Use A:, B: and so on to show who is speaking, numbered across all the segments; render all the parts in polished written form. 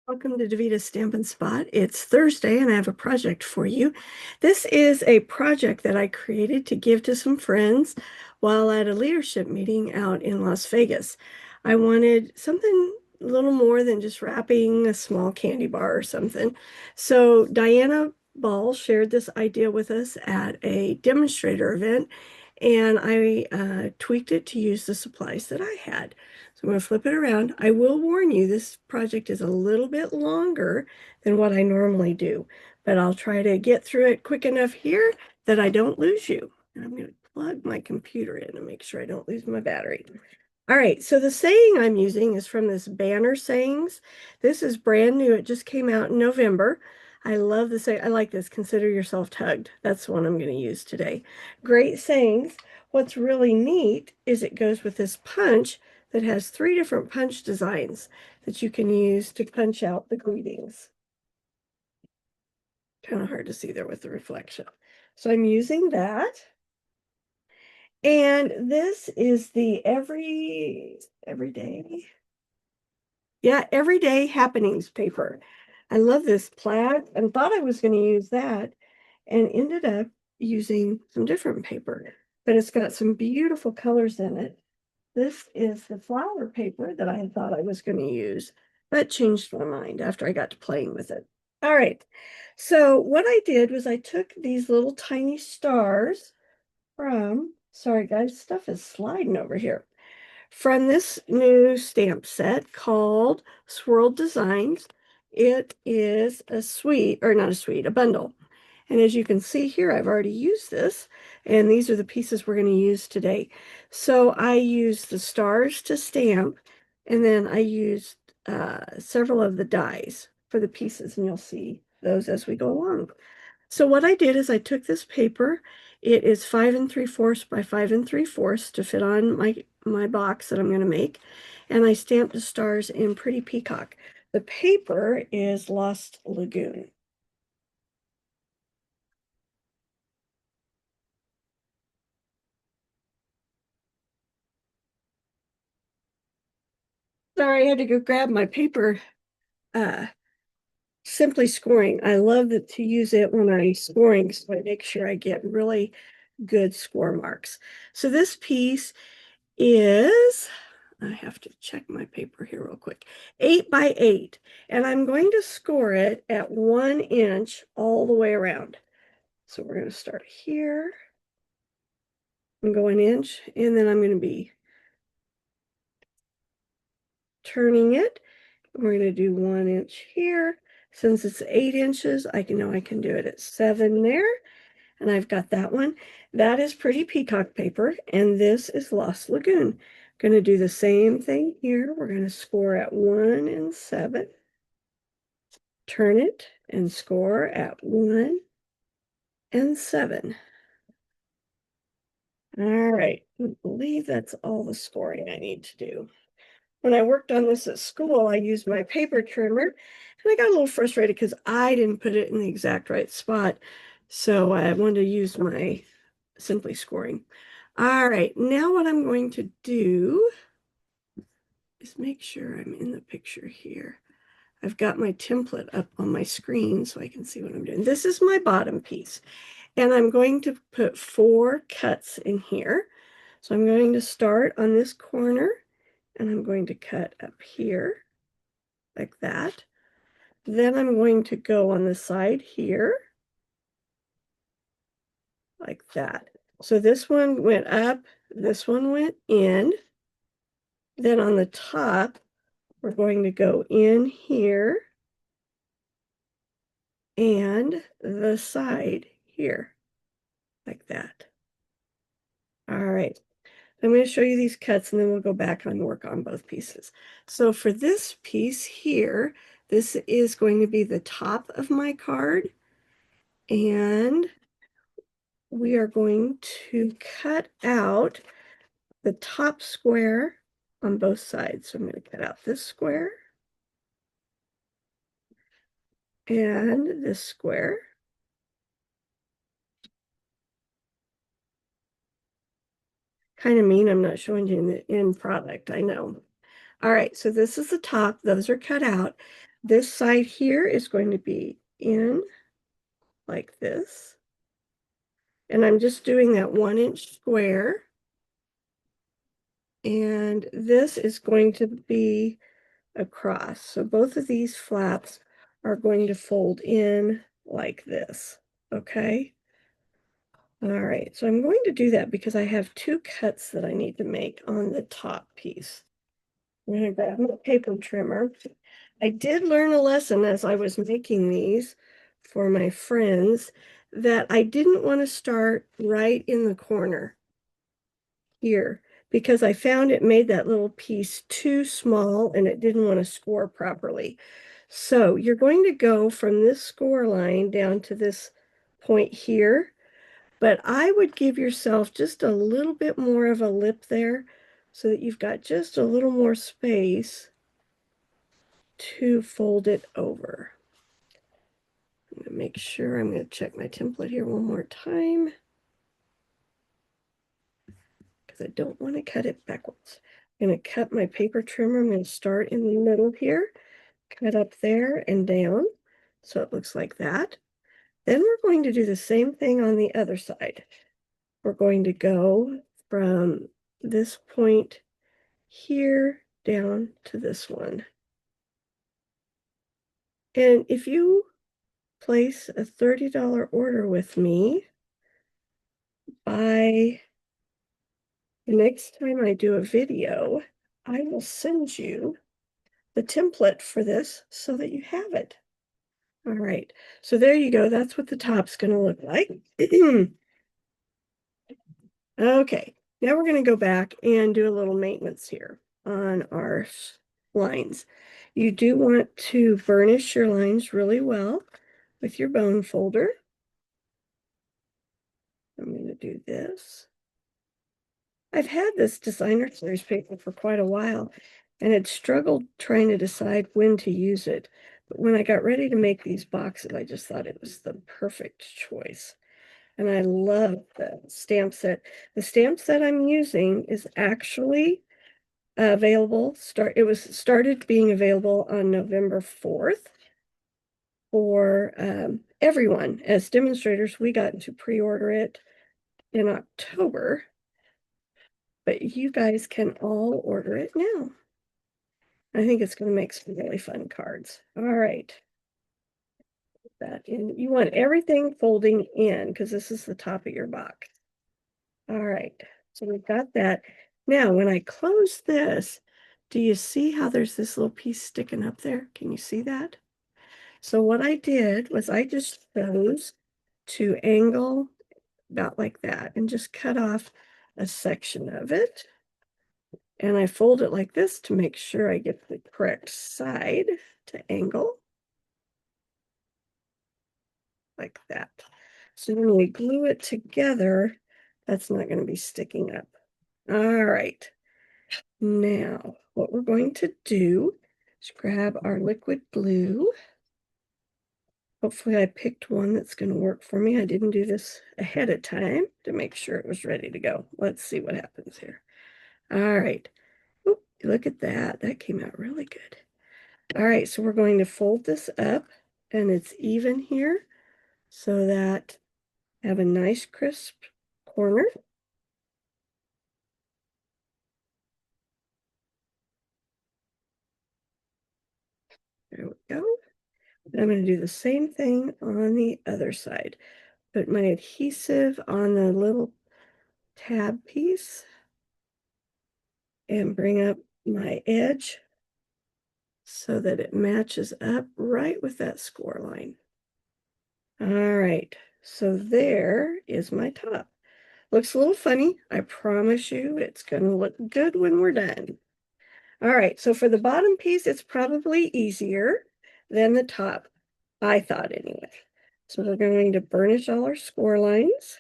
A: Welcome to Davita's Stampin' Spot. It's Thursday and I have a project for you. This is a project that I created to give to some friends while at a leadership meeting out in Las Vegas. I wanted something a little more than just wrapping a small candy bar or something. So Diana Ball shared this idea with us at a demonstrator event, and I tweaked it to use the supplies that I had. So I'm going to flip it around. I will warn you, this project is a little bit longer than what I normally do, but I'll try to get through it quick enough here that I don't lose you. And I'm going to plug my computer in and make sure I don't lose my battery. All right, so the saying I'm using is from this Banner Sayings. This is brand new. It just came out in November. I love the say. I like this. Consider yourself tugged. That's the one I'm going to use today. Great sayings. What's really neat is it goes with this punch that has three different punch designs that you can use to punch out the greetings. Kind of hard to see there with the reflection. So I'm using that. And this is the everyday. Yeah, everyday happenings paper. I love this plaid and thought I was going to use that and ended up using some different paper, but it's got some beautiful colors in it. This is the flower paper that I had thought I was going to use, but changed my mind after I got to playing with it. All right. So what I did was I took these little tiny stars from, sorry guys, stuff is sliding over here, from this new stamp set called Swirled Designs. It is a suite, or not a suite, a bundle. And as you can see here, I've already used this, and these are the pieces we're going to use today. So I used the stars to stamp, and then I used several of the dies for the pieces, and you'll see those as we go along. So what I did is I took this paper. It is 5 3/4 by 5 3/4 to fit on my box that I'm going to make. And I stamped the stars in Pretty Peacock. The paper is Lost Lagoon. Sorry, I had to go grab my paper. Uh, Simply Scoring. I love it to use it when I'm scoring, so I make sure I get really good score marks. So this piece is, I have to check my paper here real quick, 8 by 8. And I'm going to score it at 1 inch all the way around. So we're going to start here and go an inch, and then I'm going to be turning it. We're going to do 1 inch here. Since it's 8 inches, I can know I can do it at 7 there. And I've got that one. That is Pretty Peacock paper, and this is Lost Lagoon. Going to do the same thing here. We're going to score at 1 and 7. Turn it and score at 1 and 7. All right. I believe that's all the scoring I need to do. When I worked on this at school, I used my paper trimmer, and I got a little frustrated because I didn't put it in the exact right spot. So I wanted to use my Simply Scoring. All right, now what I'm going to do is make sure I'm in the picture here. I've got my template up on my screen so I can see what I'm doing. This is my bottom piece, and I'm going to put 4 cuts in here. So I'm going to start on this corner, and I'm going to cut up here like that. Then I'm going to go on the side here like that. So this one went up, this one went in. Then on the top, we're going to go in here and the side here, like that. All right. I'm going to show you these cuts and then we'll go back and work on both pieces. So for this piece here, this is going to be the top of my card, and we are going to cut out the top square on both sides. So I'm going to cut out this square and this square. Kind of mean I'm not showing you the end product, I know. All right, so this is the top. Those are cut out. This side here is going to be in like this. And I'm just doing that 1-inch square. And this is going to be across. So both of these flaps are going to fold in like this, okay? All right, so I'm going to do that because I have 2 cuts that I need to make on the top piece. I'm gonna grab my paper trimmer. I did learn a lesson as I was making these for my friends that I didn't want to start right in the corner here because I found it made that little piece too small and it didn't want to score properly. So you're going to go from this score line down to this point here, but I would give yourself just a little bit more of a lip there so that you've got just a little more space to fold it over. I'm going to make sure I'm going to check my template here one more time because I don't want to cut it backwards. I'm going to cut my paper trimmer. I'm going to start in the middle here, cut up there and down so it looks like that. Then we're going to do the same thing on the other side. We're going to go from this point here down to this one. And if you place a $30 order with me, by the next time I do a video, I will send you the template for this so that you have it. All right, so there you go. That's what the top's going to look like. Okay, now we're going to go back and do a little maintenance here on our lines. You do want to burnish your lines really well with your bone folder. I'm going to do this. I've had this designer series paper for quite a while and had struggled trying to decide when to use it. But when I got ready to make these boxes, I just thought it was the perfect choice. And I love the stamp set. The stamp set I'm using is actually available. It was started being available on November 4th for everyone. As demonstrators, we got to pre-order it in October, but you guys can all order it now. I think it's going to make some really fun cards. All right. That in. You want everything folding in because this is the top of your box. All right. So we've got that. Now, when I close this, do you see how there's this little piece sticking up there? Can you see that? So what I did was I just chose to angle about like that and just cut off a section of it. And I fold it like this to make sure I get the correct side to angle. Like that. So when we glue it together, that's not going to be sticking up. All right. Now, what we're going to do is grab our liquid glue. Hopefully I picked one that's going to work for me. I didn't do this ahead of time to make sure it was ready to go. Let's see what happens here. All right. Oop, look at that. That came out really good. All right, so we're going to fold this up and it's even here so that I have a nice crisp corner. There we go. I'm going to do the same thing on the other side. Put my adhesive on the little tab piece and bring up my edge so that it matches up right with that score line. All right, so there is my top. Looks a little funny. I promise you it's going to look good when we're done. All right, so for the bottom piece, it's probably easier than the top, I thought anyway. So we're going to burnish all our score lines.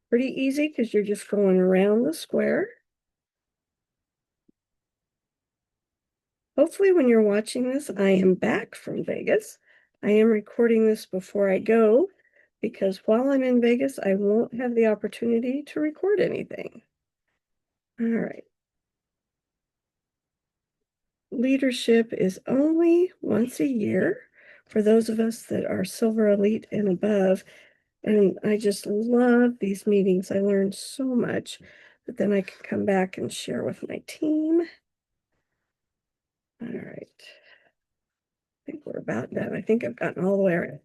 A: Pretty easy because you're just going around the square. Hopefully when you're watching this, I am back from Vegas. I am recording this before I go because while I'm in Vegas, I won't have the opportunity to record anything. All right. leadership is only once a year for those of us that are Silver Elite and above. And I just love these meetings. I learned so much that then I can come back and share with my team. All right. I think we're about done. I think I've gotten all the way around.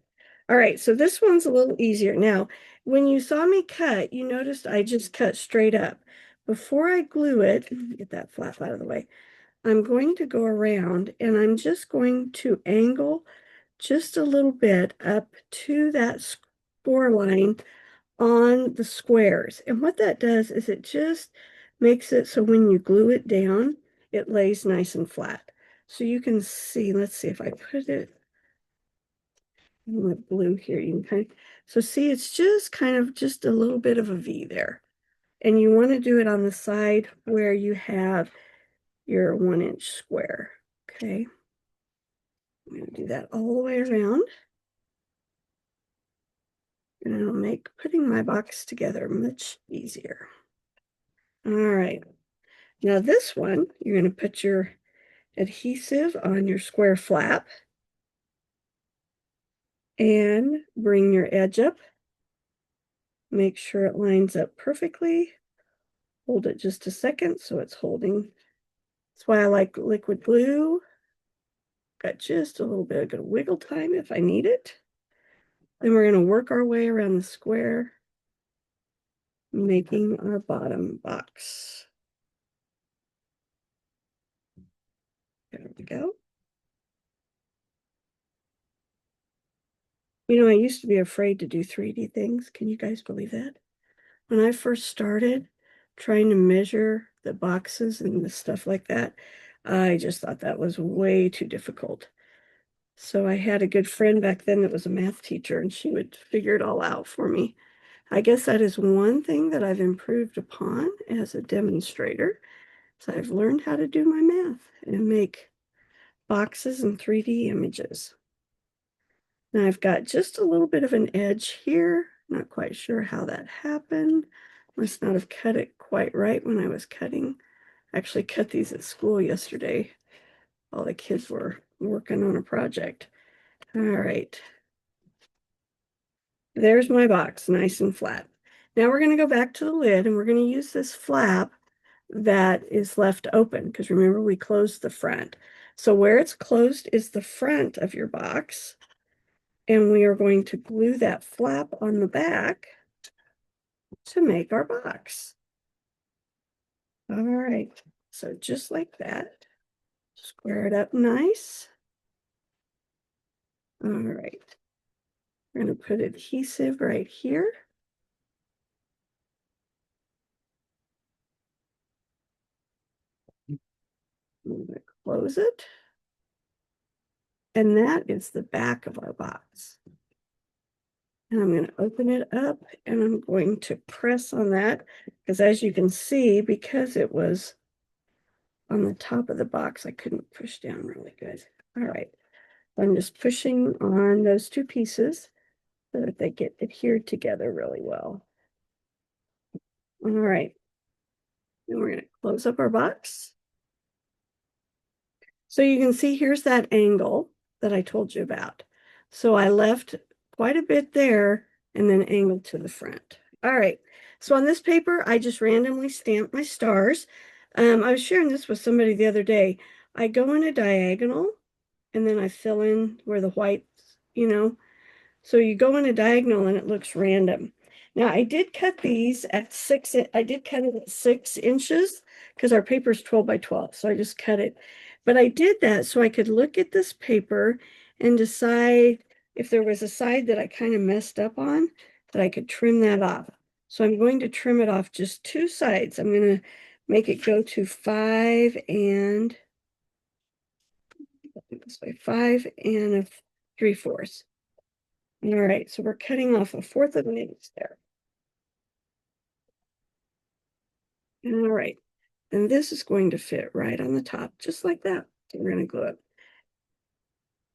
A: All right, so this one's a little easier. Now, when you saw me cut, you noticed I just cut straight up. Before I glue it, get that flap out of the way, I'm going to go around and I'm just going to angle just a little bit up to that score line on the squares. And what that does is it just makes it so when you glue it down, it lays nice and flat. So you can see, let's see if I put it in the blue here, you can kind of, so see, it's just kind of just a little bit of a V there. And you want to do it on the side where you have your 1-inch square. Okay. I'm going to do that all the way around. And it'll make putting my box together much easier. All right. Now this one, you're going to put your adhesive on your square flap and bring your edge up. Make sure it lines up perfectly. Hold it just a second so it's holding. That's why I like liquid glue. Got just a little bit of good wiggle time if I need it. Then we're going to work our way around the square, making our bottom box. There we go. You know, I used to be afraid to do 3D things. Can you guys believe that? When I first started trying to measure the boxes and the stuff like that, I just thought that was way too difficult. So I had a good friend back then that was a math teacher, and she would figure it all out for me. I guess that is one thing that I've improved upon as a demonstrator. So I've learned how to do my math and make boxes and 3D images. Now I've got just a little bit of an edge here. Not quite sure how that happened. Must not have cut it quite right when I was cutting. I actually cut these at school yesterday. All the kids were working on a project. All right. There's my box, nice and flat. Now we're going to go back to the lid and we're going to use this flap that is left open because remember we closed the front. So where it's closed is the front of your box. And we are going to glue that flap on the back to make our box. All right, so just like that, square it up nice. All right, we're going to put adhesive right here. I'm going to close it. And that is the back of our box. And I'm going to open it up and I'm going to press on that because as you can see, because it was on the top of the box, I couldn't push down really good. All right, I'm just pushing on those two pieces so that they get adhered together really well. All right, then we're going to close up our box. So you can see here's that angle that I told you about. So I left quite a bit there and then angled to the front. All right, so on this paper, I just randomly stamped my stars. I was sharing this with somebody the other day. I go in a diagonal and then I fill in where the white, you know, so you go in a diagonal and it looks random. Now I did cut these at I did cut it at 6 inches because our paper is 12 by 12. So I just cut it. But I did that so I could look at this paper and decide if there was a side that I kind of messed up on, that I could trim that off. So I'm going to trim it off just 2 sides. I'm going to make it go to 5 and this way, 5 and 3/4. All right, so we're cutting off 1/4 of an inch there. All right, and this is going to fit right on the top, just like that. So we're going to glue it.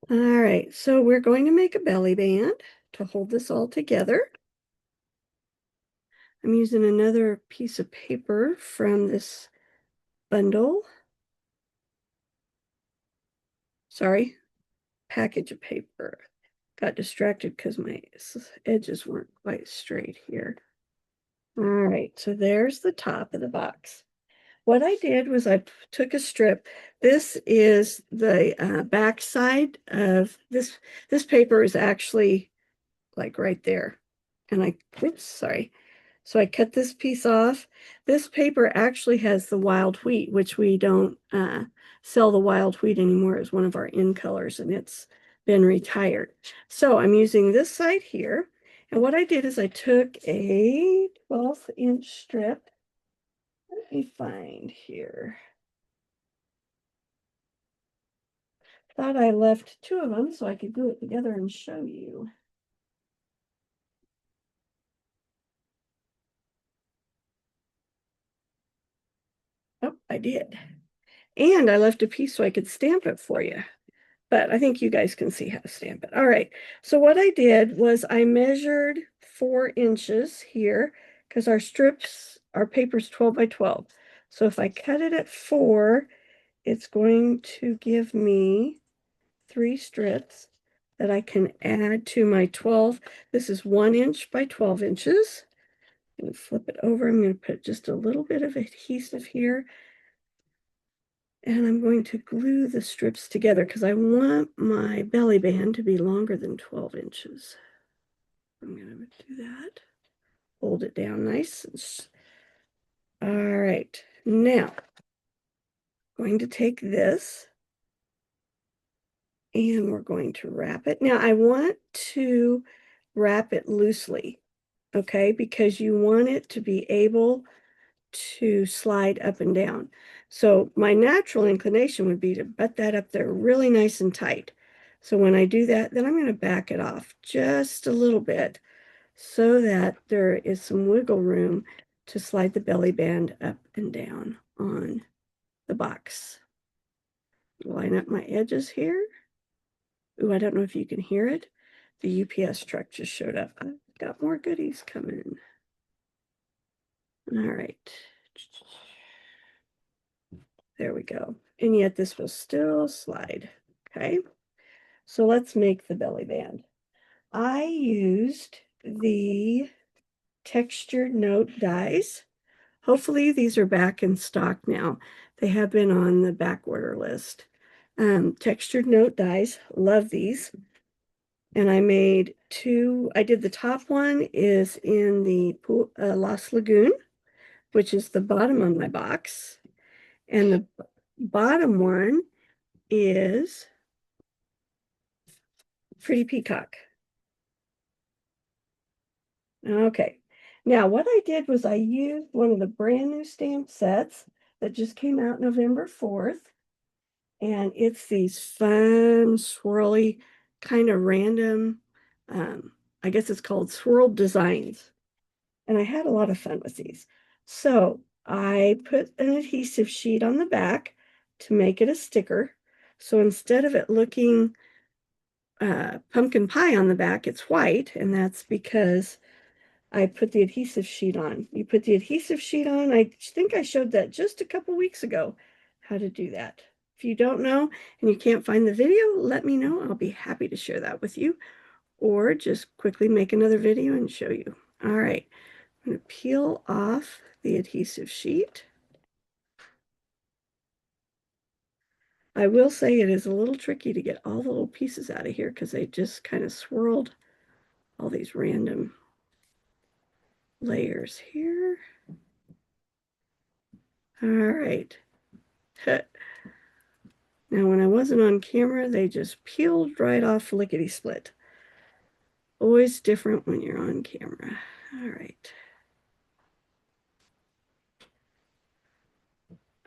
A: All right, so we're going to make a belly band to hold this all together. I'm using another piece of paper from this bundle. sorry, package of paper. Got distracted because my edges weren't quite straight here. All right, so there's the top of the box. What I did was I took a strip. This is the back side of this. This paper is actually like right there. And oops, sorry. So I cut this piece off. This paper actually has the wild wheat, which we don't sell the wild wheat anymore. It's one of our in colors and it's been retired. So I'm using this side here. And what I did is I took a 12-inch strip. Let me find here. Thought I left two of them so I could glue it together and show you. Oh, I did. And I left a piece so I could stamp it for you. But I think you guys can see how to stamp it. All right. So what I did was I measured 4 inches here because our paper's 12 by 12. So if I cut it at 4, it's going to give me 3 strips that I can add to my 12. This is 1 inch by 12 inches. I'm going to flip it over. I'm going to put just a little bit of adhesive here. And I'm going to glue the strips together because I want my belly band to be longer than 12 inches. I'm going to do that. Hold it down nice. All right. Now, I'm going to take this and we're going to wrap it. Now, I want to wrap it loosely, okay, because you want it to be able to slide up and down. So my natural inclination would be to butt that up there really nice and tight. So when I do that, then I'm going to back it off just a little bit so that there is some wiggle room to slide the belly band up and down on the box. Line up my edges here. Ooh, I don't know if you can hear it. The UPS truck just showed up. I've got more goodies coming. All right. There we go. And yet this will still slide. Okay. So let's make the belly band. I used the textured note dies. Hopefully these are back in stock now. They have been on the back order list. Textured note dies. Love these. And I made two. I did the top one is in the Las Lagoon, which is the bottom of my box. And the bottom one is Pretty Peacock. Okay. Now, what I did was I used one of the brand new stamp sets that just came out November 4th. And it's these fun, swirly, kind of random, I guess it's called swirled designs. And I had a lot of fun with these. So I put an adhesive sheet on the back to make it a sticker. So instead of it looking pumpkin pie on the back, it's white, and that's because I put the adhesive sheet on. You put the adhesive sheet on. I think I showed that just a couple weeks ago, how to do that. If you don't know and you can't find the video, let me know. I'll be happy to share that with you, or just quickly make another video and show you. All right, I'm going to peel off the adhesive sheet. I will say it is a little tricky to get all the little pieces out of here because they just kind of swirled all these random layers here. All right. Now, when I wasn't on camera, they just peeled right off lickety-split. Always different when you're on camera. All right.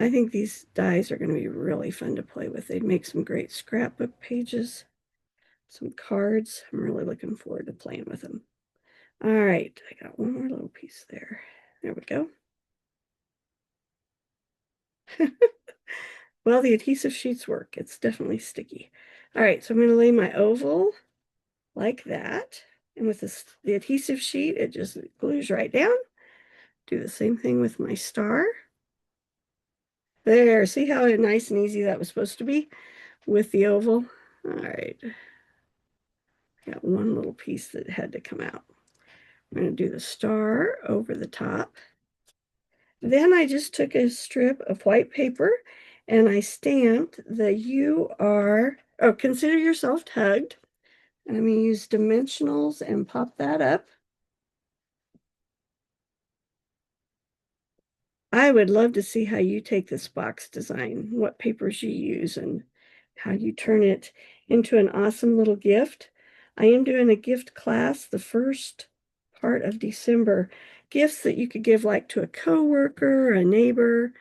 A: I think these dies are going to be really fun to play with. They'd make some great scrapbook pages, some cards. I'm really looking forward to playing with them. All right, I got one more little piece there. There we go. Well, the adhesive sheets work. It's definitely sticky. All right, so I'm going to lay my oval like that. And with the adhesive sheet, it just glues right down. Do the same thing with my star. There, see how nice and easy that was supposed to be? with the oval. All right. Got one little piece that had to come out. I'm going to do the star over the top. Then I just took a strip of white paper and I stamped the "You are," oh, consider yourself tugged. And I'm going to use dimensionals and pop that up. I would love to see how you take this box design, what papers you use, and how you turn it into an awesome little gift. I am doing a gift class the first part of December. Gifts that you could give like to a coworker, a neighbor,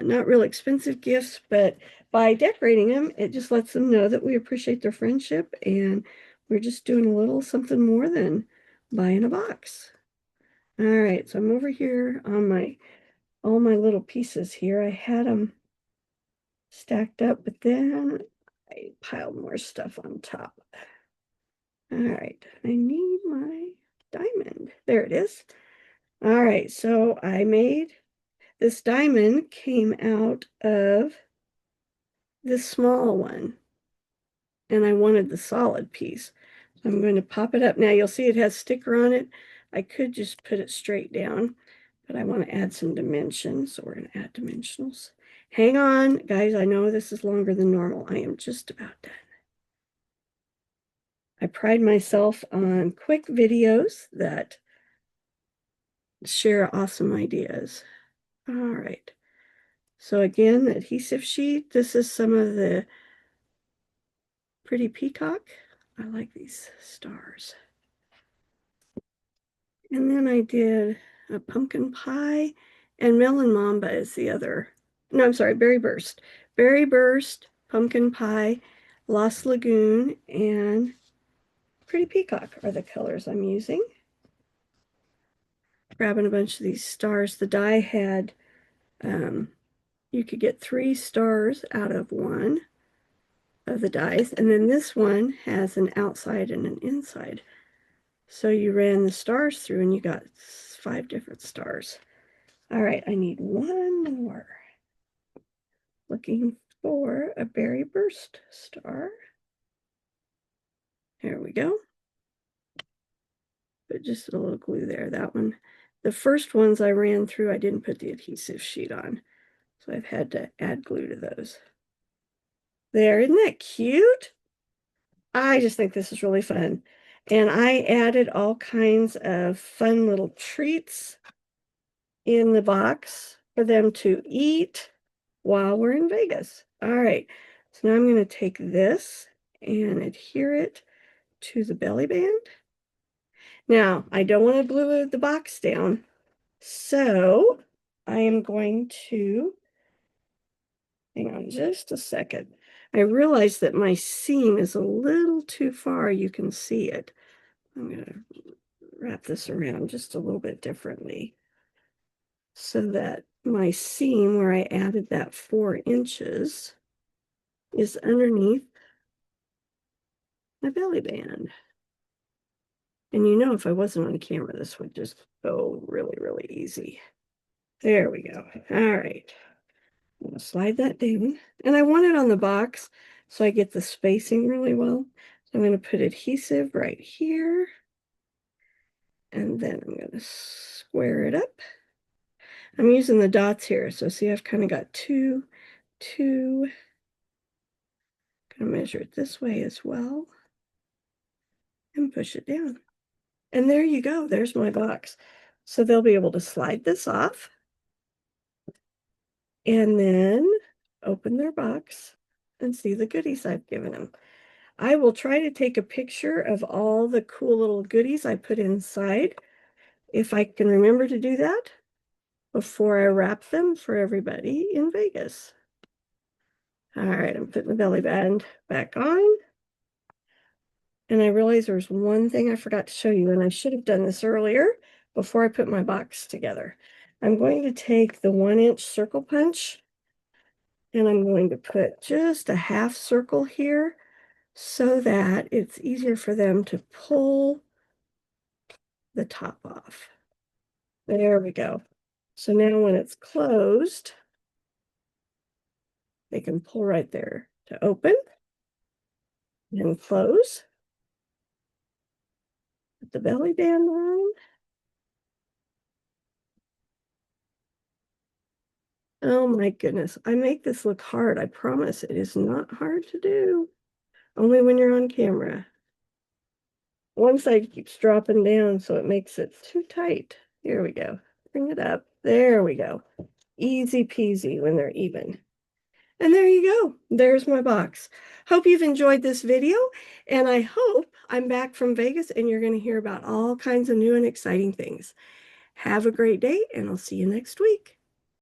A: not real expensive gifts, but by decorating them, it just lets them know that we appreciate their friendship and we're just doing a little something more than buying a box. All right, so I'm over here on all my little pieces here. I had them stacked up, but then I piled more stuff on top. All right, I need my diamond. There it is. All right, so I made this diamond came out of this small one, and I wanted the solid piece. So I'm going to pop it up. Now you'll see it has sticker on it. I could just put it straight down, but I want to add some dimensions, so we're going to add dimensionals. Hang on, guys. I know this is longer than normal. I am just about done. I pride myself on quick videos that share awesome ideas. All right. So again, the adhesive sheet. This is some of the pretty peacock. I like these stars. And then I did a pumpkin pie, and Melon Mamba is the other. No, I'm sorry, Berry Burst. Berry Burst, pumpkin pie, Lost Lagoon, and Pretty Peacock are the colors I'm using. Grabbing a bunch of these stars. The die had, you could get 3 stars out of one of the dies, and then this one has an outside and an inside. So you ran the stars through and you got 5 different stars. All right, I need one more. Looking for a Berry Burst star. There we go. But just a little glue there, that one. The first ones I ran through, I didn't put the adhesive sheet on. So I've had to add glue to those. There, isn't that cute? I just think this is really fun. And I added all kinds of fun little treats in the box for them to eat while we're in Vegas. All right, so now I'm going to take this and adhere it to the belly band. Now, I don't want to glue the box down, so I am going to, hang on just a second. I realize that my seam is a little too far. You can see it. I'm going to wrap this around just a little bit differently so that my seam where I added that 4 inches is underneath my belly band. And you know, if I wasn't on camera, this would just go really, really easy. There we go. All right. I'm going to slide that down. And I want it on the box so I get the spacing really well. So I'm going to put adhesive right here. And then I'm going to square it up. I'm using the dots here. So see, I've kind of got 2, 2. Going to measure it this way as well. And push it down. And there you go. There's my box. So they'll be able to slide this off and then open their box and see the goodies I've given them. I will try to take a picture of all the cool little goodies I put inside, if I can remember to do that, before I wrap them for everybody in Vegas. All right, I'm putting the belly band back on. And I realize there's one thing I forgot to show you, and I should have done this earlier before I put my box together. I'm going to take the 1-inch circle punch and I'm going to put just a half circle here so that it's easier for them to pull the top off. There we go. So now when it's closed, they can pull right there. to open and close. Put the belly band on. Oh my goodness, I make this look hard. I promise it is not hard to do. Only when you're on camera. One side keeps dropping down, so it makes it too tight. Here we go. Bring it up. There we go. Easy peasy when they're even. And there you go. There's my box. Hope you've enjoyed this video, and I hope I'm back from Vegas and you're going to hear about all kinds of new and exciting things. Have a great day, and I'll see you next week.